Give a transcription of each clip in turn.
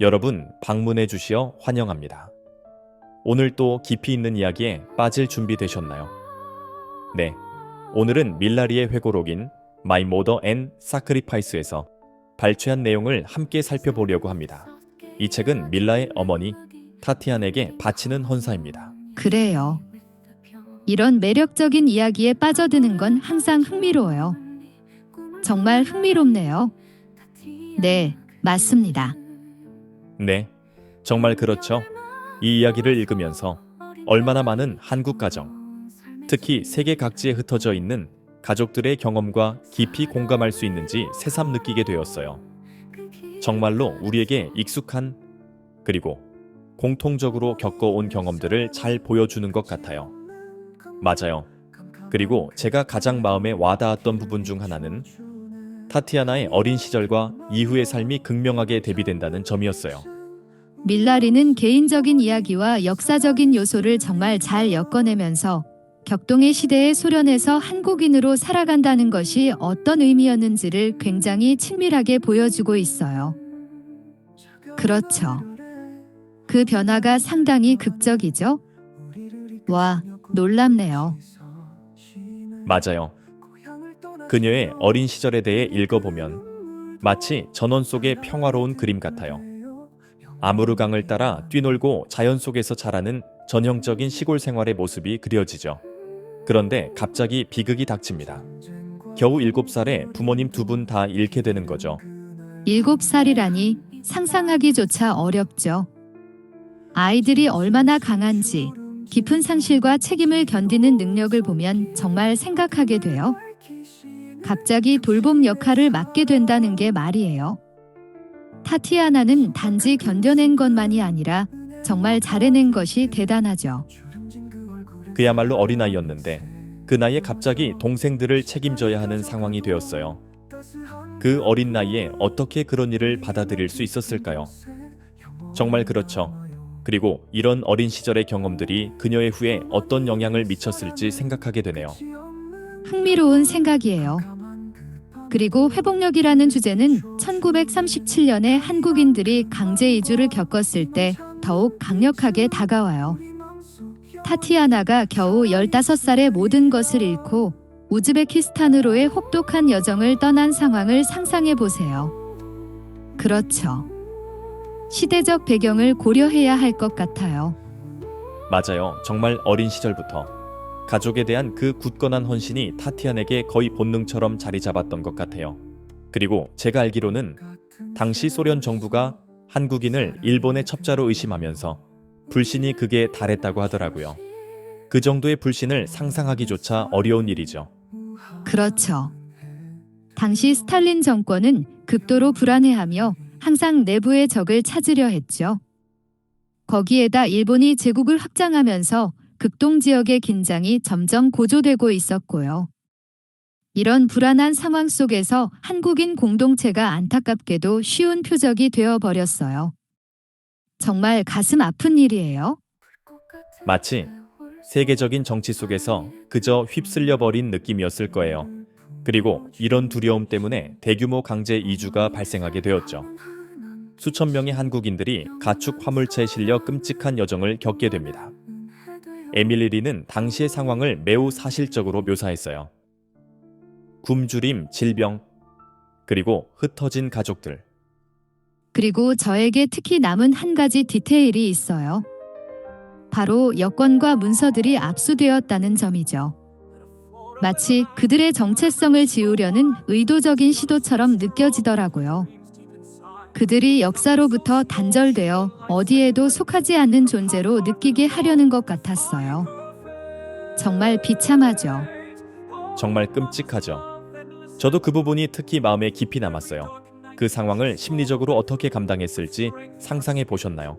여러분 방문해 주시어 환영합니다. 오늘 또 깊이 있는 이야기에 빠질 준비 되셨나요? 네, 오늘은 밀라리의 회고록인 My Mother and Sacrifice에서 발췌한 내용을 함께 살펴보려고 합니다. 이 책은 밀라의 어머니 타티안에게 바치는 헌사입니다. 그래요. 이런 매력적인 이야기에 빠져드는 건 항상 흥미로워요. 정말 흥미롭네요. 네, 맞습니다. 네, 정말 그렇죠. 이 이야기를 읽으면서 얼마나 많은 한국 가정, 특히 세계 각지에 흩어져 있는 가족들의 경험과 깊이 공감할 수 있는지 새삼 느끼게 되었어요. 정말로 우리에게 익숙한 그리고 공통적으로 겪어온 경험들을 잘 보여주는 것 같아요. 맞아요. 그리고 제가 가장 마음에 와닿았던 부분 중 하나는 타티아나의 어린 시절과 이후의 삶이 극명하게 대비된다는 점이었어요. 밀라리는 개인적인 이야기와 역사적인 요소를 정말 잘 엮어내면서 격동의 시대의 소련에서 한국인으로 살아간다는 것이 어떤 의미였는지를 굉장히 친밀하게 보여주고 있어요. 그렇죠. 그 변화가 상당히 극적이죠? 와, 놀랍네요. 맞아요. 그녀의 어린 시절에 대해 읽어보면 마치 전원 속의 평화로운 그림 같아요. 아무르강을 따라 뛰놀고 자연 속에서 자라는 전형적인 시골 생활의 모습이 그려지죠. 그런데 갑자기 비극이 닥칩니다. 겨우 7살에 부모님 두 분 다 잃게 되는 거죠. 7살이라니 상상하기조차 어렵죠. 아이들이 얼마나 강한지 깊은 상실과 책임을 견디는 능력을 보면 정말 생각하게 돼요. 갑자기 돌봄 역할을 맡게 된다는 게 말이에요. 타티아나는 단지 견뎌낸 것만이 아니라 정말 잘해낸 것이 대단하죠. 그야말로 어린아이였는데 그 나이에 갑자기 동생들을 책임져야 하는 상황이 되었어요. 그 어린 나이에 어떻게 그런 일을 받아들일 수 있었을까요? 정말 그렇죠. 그리고 이런 어린 시절의 경험들이 그녀의 후에 어떤 영향을 미쳤을지 생각하게 되네요. 흥미로운 생각이에요. 그리고 회복력이라는 주제는 1937년에 한국인들이 강제 이주를 겪었을 때 더욱 강력하게 다가와요. 타티아나가 겨우 15살에 모든 것을 잃고 우즈베키스탄으로의 혹독한 여정을 떠난 상황을 상상해 보세요. 그렇죠. 시대적 배경을 고려해야 할 것 같아요. 맞아요. 정말 어린 시절부터 가족에 대한 그 굳건한 헌신이 타티안에게 거의 본능처럼 자리 잡았던 것 같아요. 그리고 제가 알기로는 당시 소련 정부가 한국인을 일본의 첩자로 의심하면서 불신이 극에 달했다고 하더라고요. 그 정도의 불신을 상상하기조차 어려운 일이죠. 그렇죠. 당시 스탈린 정권은 극도로 불안해하며 항상 내부의 적을 찾으려 했죠. 거기에다 일본이 제국을 확장하면서 극동 지역의 긴장이 점점 고조되고 있었고요. 이런 불안한 상황 속에서 한국인 공동체가 안타깝게도 쉬운 표적이 되어버렸어요. 정말 가슴 아픈 일이에요. 마치 세계적인 정치 속에서 그저 휩쓸려버린 느낌이었을 거예요. 그리고 이런 두려움 때문에 대규모 강제 이주가 발생하게 되었죠. 수천 명의 한국인들이 가축 화물차에 실려 끔찍한 여정을 겪게 됩니다. 에밀리는 당시의 상황을 매우 사실적으로 묘사했어요. 굶주림, 질병, 그리고 흩어진 가족들. 그리고 저에게 특히 남은 한 가지 디테일이 있어요. 바로 여권과 문서들이 압수되었다는 점이죠. 마치 그들의 정체성을 지우려는 의도적인 시도처럼 느껴지더라고요. 그들이 역사로부터 단절되어 어디에도 속하지 않는 존재로 느끼게 하려는 것 같았어요. 정말 비참하죠. 정말 끔찍하죠. 저도 그 부분이 특히 마음에 깊이 남았어요. 그 상황을 심리적으로 어떻게 감당했을지 상상해 보셨나요?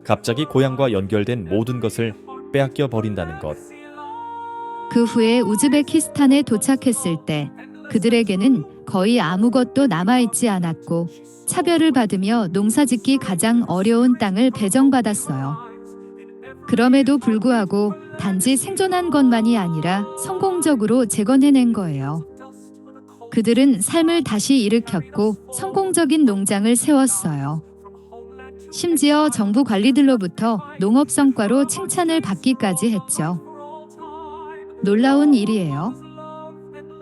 갑자기 고향과 연결된 모든 것을 빼앗겨 버린다는 것. 그 후에 우즈베키스탄에 도착했을 때 그들에게는 거의 아무것도 남아있지 않았고 차별을 받으며 농사짓기 가장 어려운 땅을 배정받았어요. 그럼에도 불구하고 단지 생존한 것만이 아니라 성공적으로 재건해낸 거예요. 그들은 삶을 다시 일으켰고 성공적인 농장을 세웠어요. 심지어 정부 관리들로부터 농업 성과로 칭찬을 받기까지 했죠. 놀라운 일이에요.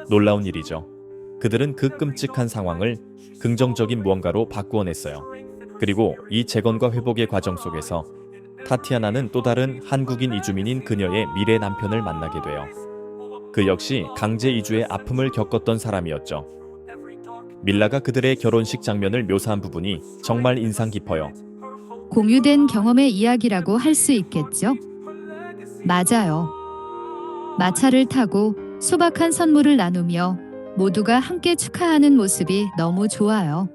놀라운 일이죠. 그들은 그 끔찍한 상황을 긍정적인 무언가로 바꾸어냈어요. 그리고 이 재건과 회복의 과정 속에서 타티아나는 또 다른 한국인 이주민인 그녀의 미래 남편을 만나게 돼요. 그 역시 강제 이주의 아픔을 겪었던 사람이었죠. 밀라가 그들의 결혼식 장면을 묘사한 부분이 정말 인상 깊어요. 공유된 경험의 이야기라고 할 수 있겠죠? 맞아요. 마차를 타고 소박한 선물을 나누며 모두가 함께 축하하는 모습이 너무 좋아요.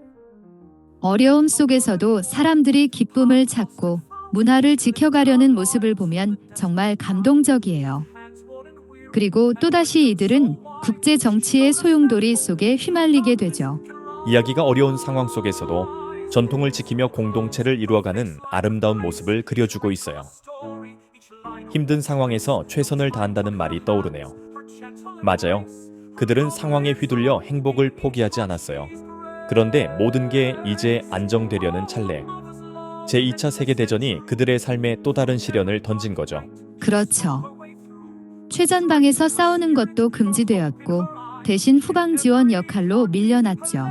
어려움 속에서도 사람들이 기쁨을 찾고 문화를 지켜가려는 모습을 보면 정말 감동적이에요. 그리고 또다시 이들은 국제 정치의 소용돌이 속에 휘말리게 되죠. 이야기가 어려운 상황 속에서도 전통을 지키며 공동체를 이루어가는 아름다운 모습을 그려주고 있어요. 힘든 상황에서 최선을 다한다는 말이 떠오르네요. 맞아요. 그들은 상황에 휘둘려 행복을 포기하지 않았어요. 그런데 모든 게 이제 안정되려는 찰나 제2차 세계대전이 그들의 삶에 또 다른 시련을 던진 거죠. 그렇죠. 최전방에서 싸우는 것도 금지되었고 대신 후방 지원 역할로 밀려났죠.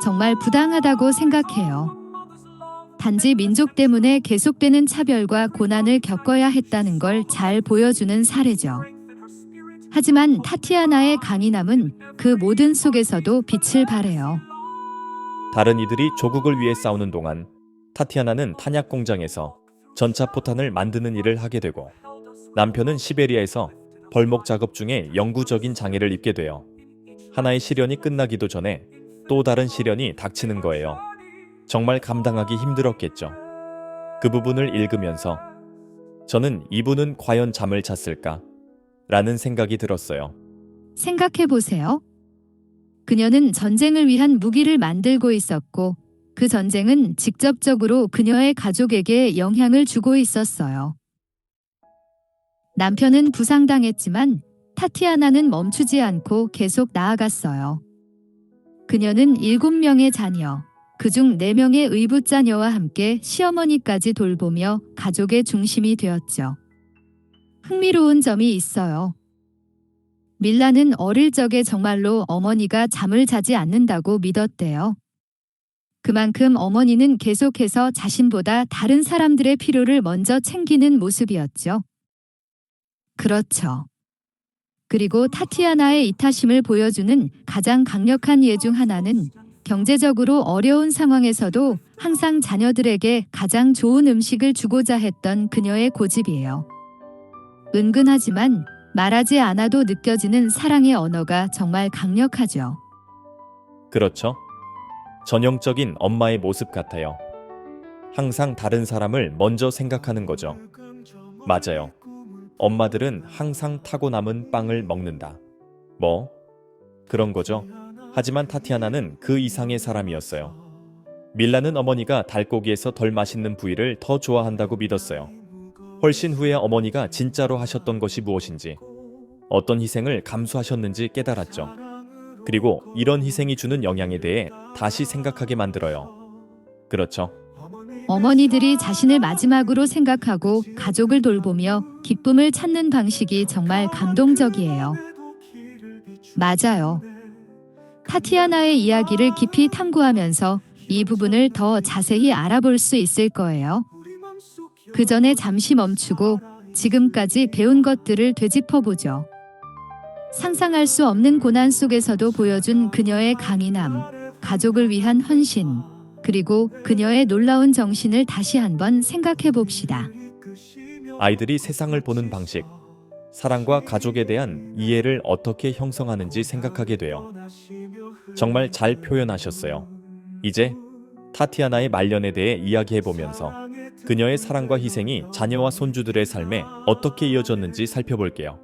정말 부당하다고 생각해요. 단지 민족 때문에 계속되는 차별과 고난을 겪어야 했다는 걸 잘 보여주는 사례죠. 하지만 타티아나의 강인함은 그 모든 속에서도 빛을 발해요. 다른 이들이 조국을 위해 싸우는 동안 타티아나는 탄약 공장에서 전차 포탄을 만드는 일을 하게 되고 남편은 시베리아에서 벌목 작업 중에 영구적인 장애를 입게 돼요. 하나의 시련이 끝나기도 전에 또 다른 시련이 닥치는 거예요. 정말 감당하기 힘들었겠죠. 그 부분을 읽으면서 저는 이분은 과연 잠을 잤을까? 라는 생각이 들었어요. 생각해 보세요. 그녀는 전쟁을 위한 무기를 만들고 있었고 그 전쟁은 직접적으로 그녀의 가족에게 영향을 주고 있었어요. 남편은 부상당했지만 타티아나는 멈추지 않고 계속 나아갔어요. 그녀는 7명의 자녀, 그중 4명의 의붓자녀와 함께 시어머니까지 돌보며 가족의 중심이 되었죠. 흥미로운 점이 있어요. 밀라는 어릴 적에 정말로 어머니가 잠을 자지 않는다고 믿었대요. 그만큼 어머니는 계속해서 자신보다 다른 사람들의 필요를 먼저 챙기는 모습이었죠. 그렇죠. 그리고 타티아나의 이타심을 보여주는 가장 강력한 예 중 하나는 경제적으로 어려운 상황에서도 항상 자녀들에게 가장 좋은 음식을 주고자 했던 그녀의 고집이에요. 은근하지만 말하지 않아도 느껴지는 사랑의 언어가 정말 강력하죠. 그렇죠. 전형적인 엄마의 모습 같아요. 항상 다른 사람을 먼저 생각하는 거죠. 맞아요. 엄마들은 항상 타고 남은 빵을 먹는다. 뭐? 그런 거죠. 하지만 타티아나는 그 이상의 사람이었어요. 밀라는 어머니가 닭고기에서 덜 맛있는 부위를 더 좋아한다고 믿었어요. 훨씬 후에 어머니가 진짜로 하셨던 것이 무엇인지, 어떤 희생을 감수하셨는지 깨달았죠. 그리고 이런 희생이 주는 영향에 대해 다시 생각하게 만들어요. 그렇죠. 어머니들이 자신을 마지막으로 생각하고 가족을 돌보며 기쁨을 찾는 방식이 정말 감동적이에요. 맞아요. 타티아나의 이야기를 깊이 탐구하면서 이 부분을 더 자세히 알아볼 수 있을 거예요. 그 전에 잠시 멈추고 지금까지 배운 것들을 되짚어보죠. 상상할 수 없는 고난 속에서도 보여준 그녀의 강인함, 가족을 위한 헌신, 그리고 그녀의 놀라운 정신을 다시 한번 생각해 봅시다. 아이들이 세상을 보는 방식, 사랑과 가족에 대한 이해를 어떻게 형성하는지 생각하게 돼요. 정말 잘 표현하셨어요. 이제 타티아나의 말년에 대해 이야기해보면서 그녀의 사랑과 희생이 자녀와 손주들의 삶에 어떻게 이어졌는지 살펴볼게요.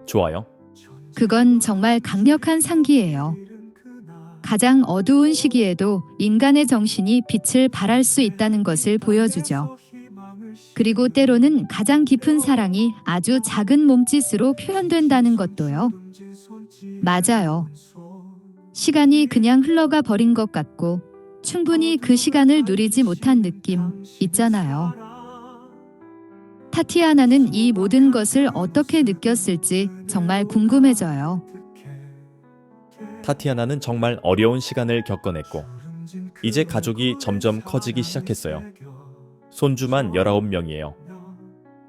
좋아요. 그건 정말 강력한 상기예요. 가장 어두운 시기에도 인간의 정신이 빛을 발할 수 있다는 것을 보여주죠. 그리고 때로는 가장 깊은 사랑이 아주 작은 몸짓으로 표현된다는 것도요. 맞아요. 시간이 그냥 흘러가 버린 것 같고 충분히 그 시간을 누리지 못한 느낌 있잖아요. 타티아나는 이 모든 것을 어떻게 느꼈을지 정말 궁금해져요. 타티아나는 정말 어려운 시간을 겪어냈고 이제 가족이 점점 커지기 시작했어요. 손주만 19명이에요.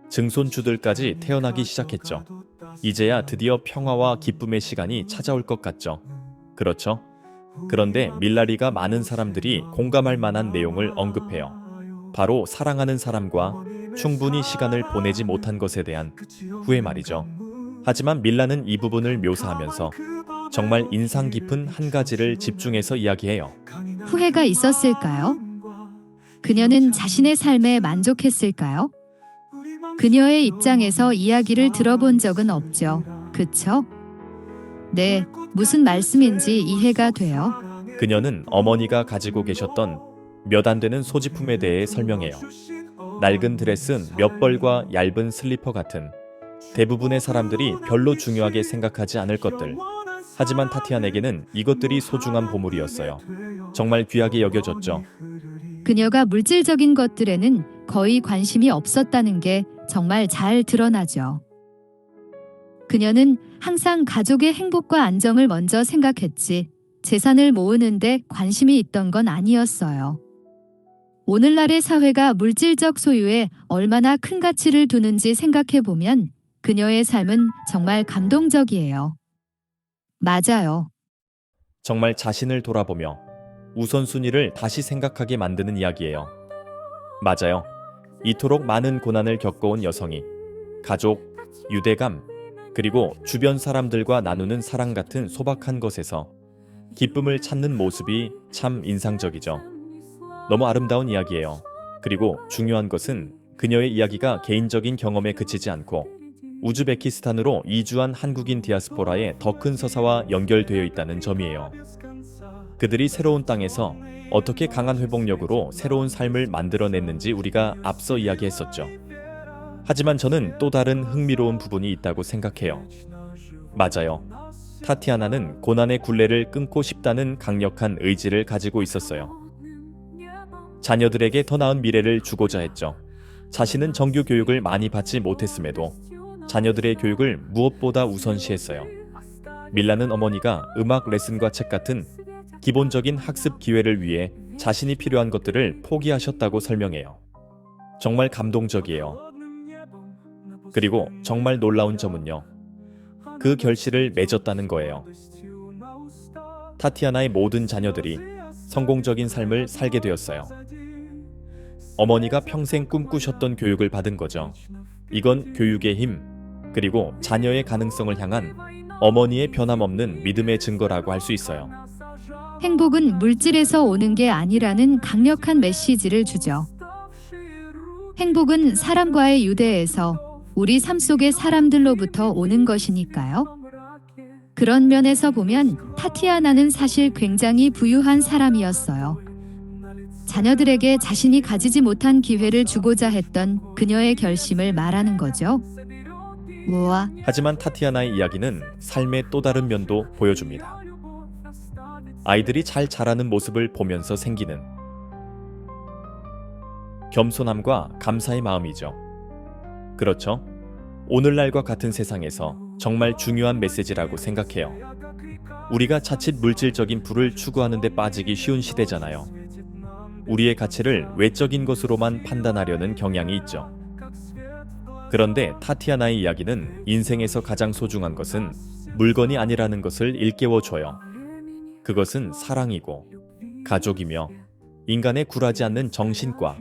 증손주들까지 태어나기 시작했죠. 이제야 드디어 평화와 기쁨의 시간이 찾아올 것 같죠. 그렇죠? 그런데 밀라리가 많은 사람들이 공감할 만한 내용을 언급해요. 바로 사랑하는 사람과 충분히 시간을 보내지 못한 것에 대한 후회 말이죠. 하지만 밀라는 이 부분을 묘사하면서 정말 인상 깊은 한 가지를 집중해서 이야기해요. 후회가 있었을까요? 그녀는 자신의 삶에 만족했을까요? 그녀의 입장에서 이야기를 들어본 적은 없죠. 그쵸? 네, 무슨 말씀인지 이해가 돼요. 그녀는 어머니가 가지고 계셨던 몇 안 되는 소지품에 대해 설명해요. 낡은 드레스 몇 벌과 얇은 슬리퍼 같은 대부분의 사람들이 별로 중요하게 생각하지 않을 것들. 하지만 타티안에게는 이것들이 소중한 보물이었어요. 정말 귀하게 여겨졌죠. 그녀가 물질적인 것들에는 거의 관심이 없었다는 게 정말 잘 드러나죠. 그녀는 항상 가족의 행복과 안정을 먼저 생각했지, 재산을 모으는데 관심이 있던 건 아니었어요. 오늘날의 사회가 물질적 소유에 얼마나 큰 가치를 두는지 생각해 보면 그녀의 삶은 정말 감동적이에요. 맞아요. 정말 자신을 돌아보며 우선순위를 다시 생각하게 만드는 이야기예요. 맞아요. 이토록 많은 고난을 겪어온 여성이 가족, 유대감, 그리고 주변 사람들과 나누는 사랑 같은 소박한 것에서 기쁨을 찾는 모습이 참 인상적이죠. 너무 아름다운 이야기예요. 그리고 중요한 것은 그녀의 이야기가 개인적인 경험에 그치지 않고 우즈베키스탄으로 이주한 한국인 디아스포라의 더 큰 서사와 연결되어 있다는 점이에요. 그들이 새로운 땅에서 어떻게 강한 회복력으로 새로운 삶을 만들어냈는지 우리가 앞서 이야기했었죠. 하지만 저는 또 다른 흥미로운 부분이 있다고 생각해요. 맞아요. 타티아나는 고난의 굴레를 끊고 싶다는 강력한 의지를 가지고 있었어요. 자녀들에게 더 나은 미래를 주고자 했죠. 자신은 정규 교육을 많이 받지 못했음에도 자녀들의 교육을 무엇보다 우선시했어요. 밀라는 어머니가 음악 레슨과 책 같은 기본적인 학습 기회를 위해 자신이 필요한 것들을 포기하셨다고 설명해요. 정말 감동적이에요. 그리고 정말 놀라운 점은요. 그 결실을 맺었다는 거예요. 타티아나의 모든 자녀들이 성공적인 삶을 살게 되었어요. 어머니가 평생 꿈꾸셨던 교육을 받은 거죠. 이건 교육의 힘, 그리고 자녀의 가능성을 향한 어머니의 변함없는 믿음의 증거라고 할 수 있어요. 행복은 물질에서 오는 게 아니라는 강력한 메시지를 주죠. 행복은 사람과의 유대에서 우리 삶 속의 사람들로부터 오는 것이니까요. 그런 면에서 보면 타티아나는 사실 굉장히 부유한 사람이었어요. 자녀들에게 자신이 가지지 못한 기회를 주고자 했던 그녀의 결심을 말하는 거죠. 우와, 하지만 타티아나의 이야기는 삶의 또 다른 면도 보여줍니다. 아이들이 잘 자라는 모습을 보면서 생기는 겸손함과 감사의 마음이죠. 그렇죠? 오늘날과 같은 세상에서 정말 중요한 메시지라고 생각해요. 우리가 자칫 물질적인 부를 추구하는 데 빠지기 쉬운 시대잖아요. 우리의 가치를 외적인 것으로만 판단하려는 경향이 있죠. 그런데 타티아나의 이야기는 인생에서 가장 소중한 것은 물건이 아니라는 것을 일깨워줘요. 그것은 사랑이고 가족이며 인간의 굴하지 않는 정신과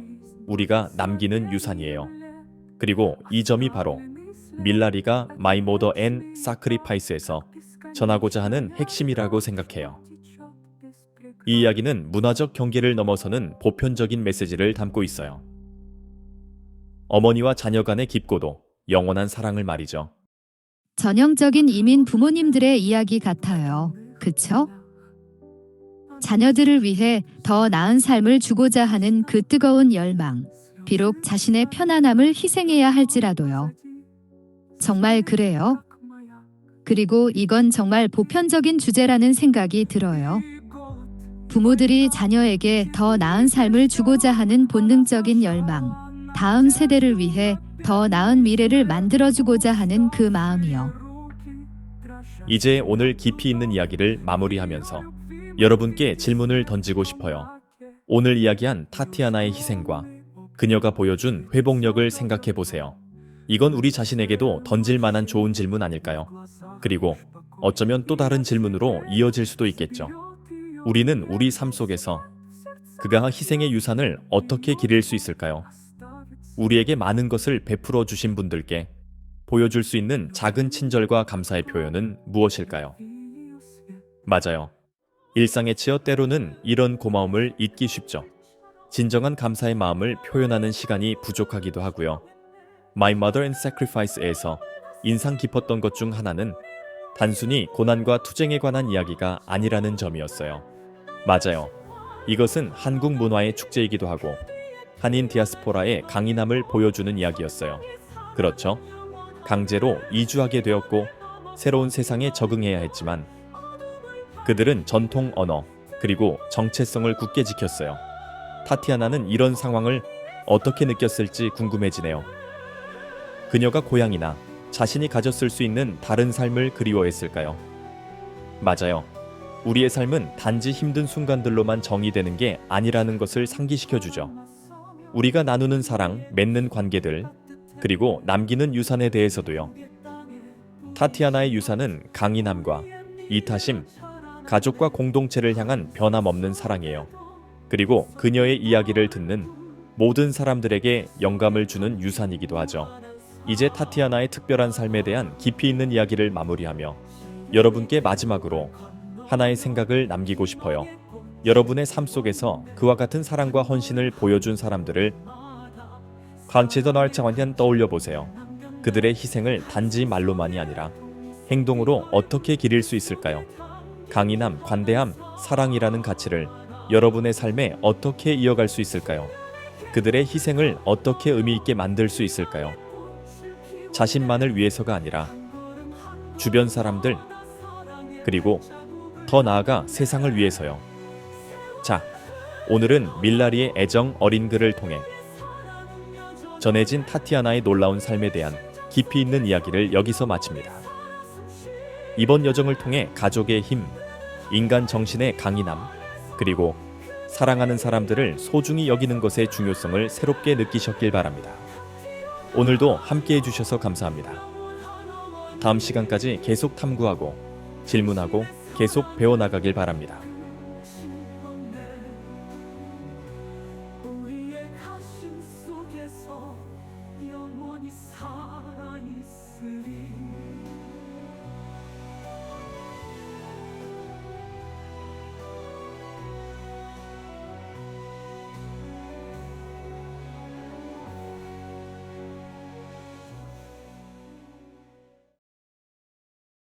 우리가 남기는 유산이에요. 그리고 이 점이 바로 밀라리가 My Mother and Sacrifice에서 전하고자 하는 핵심이라고 생각해요. 이 이야기는 문화적 경계를 넘어서는 보편적인 메시지를 담고 있어요. 어머니와 자녀 간의 깊고도 영원한 사랑을 말이죠. 전형적인 이민 부모님들의 이야기 같아요. 그쵸? 자녀들을 위해 더 나은 삶을 주고자 하는 그 뜨거운 열망. 비록 자신의 편안함을 희생해야 할지라도요. 정말 그래요. 그리고 이건 정말 보편적인 주제라는 생각이 들어요. 부모들이 자녀에게 더 나은 삶을 주고자 하는 본능적인 열망, 다음 세대를 위해 더 나은 미래를 만들어주고자 하는 그 마음이요. 이제 오늘 깊이 있는 이야기를 마무리하면서 여러분께 질문을 던지고 싶어요. 오늘 이야기한 타티아나의 희생과 그녀가 보여준 회복력을 생각해 보세요. 이건 우리 자신에게도 던질 만한 좋은 질문 아닐까요? 그리고 어쩌면 또 다른 질문으로 이어질 수도 있겠죠. 우리는 우리 삶 속에서 그가 희생의 유산을 어떻게 기릴 수 있을까요? 우리에게 많은 것을 베풀어 주신 분들께 보여줄 수 있는 작은 친절과 감사의 표현은 무엇일까요? 맞아요. 일상에 치여 때로는 이런 고마움을 잊기 쉽죠. 진정한 감사의 마음을 표현하는 시간이 부족하기도 하고요. My Mother and Sacrifice에서 인상 깊었던 것 중 하나는 단순히 고난과 투쟁에 관한 이야기가 아니라는 점이었어요. 맞아요. 이것은 한국 문화의 축제이기도 하고 한인 디아스포라의 강인함을 보여주는 이야기였어요. 그렇죠. 강제로 이주하게 되었고 새로운 세상에 적응해야 했지만 그들은 전통 언어 그리고 정체성을 굳게 지켰어요. 타티아나는 이런 상황을 어떻게 느꼈을지 궁금해지네요. 그녀가 고향이나 자신이 가졌을 수 있는 다른 삶을 그리워했을까요? 맞아요. 우리의 삶은 단지 힘든 순간들로만 정의되는 게 아니라는 것을 상기시켜주죠. 우리가 나누는 사랑, 맺는 관계들, 그리고 남기는 유산에 대해서도요. 타티아나의 유산은 강인함과 이타심, 가족과 공동체를 향한 변함없는 사랑이에요. 그리고 그녀의 이야기를 듣는 모든 사람들에게 영감을 주는 유산이기도 하죠. 이제 타티아나의 특별한 삶에 대한 깊이 있는 이야기를 마무리하며 여러분께 마지막으로 하나의 생각을 남기고 싶어요. 여러분의 삶 속에서 그와 같은 사랑과 헌신을 보여준 사람들을 광치더 날창원현 떠올려 보세요. 그들의 희생을 단지 말로만이 아니라 행동으로 어떻게 기릴 수 있을까요? 강인함, 관대함, 사랑이라는 가치를 여러분의 삶에 어떻게 이어갈 수 있을까요? 그들의 희생을 어떻게 의미 있게 만들 수 있을까요? 자신만을 위해서가 아니라 주변 사람들, 그리고 더 나아가 세상을 위해서요. 자, 오늘은 밀라리의 애정 어린 글을 통해 전해진 타티아나의 놀라운 삶에 대한 깊이 있는 이야기를 여기서 마칩니다. 이번 여정을 통해 가족의 힘, 인간 정신의 강인함, 그리고 사랑하는 사람들을 소중히 여기는 것의 중요성을 새롭게 느끼셨길 바랍니다. 오늘도 함께 해주셔서 감사합니다. 다음 시간까지 계속 탐구하고 질문하고 계속 배워나가길 바랍니다.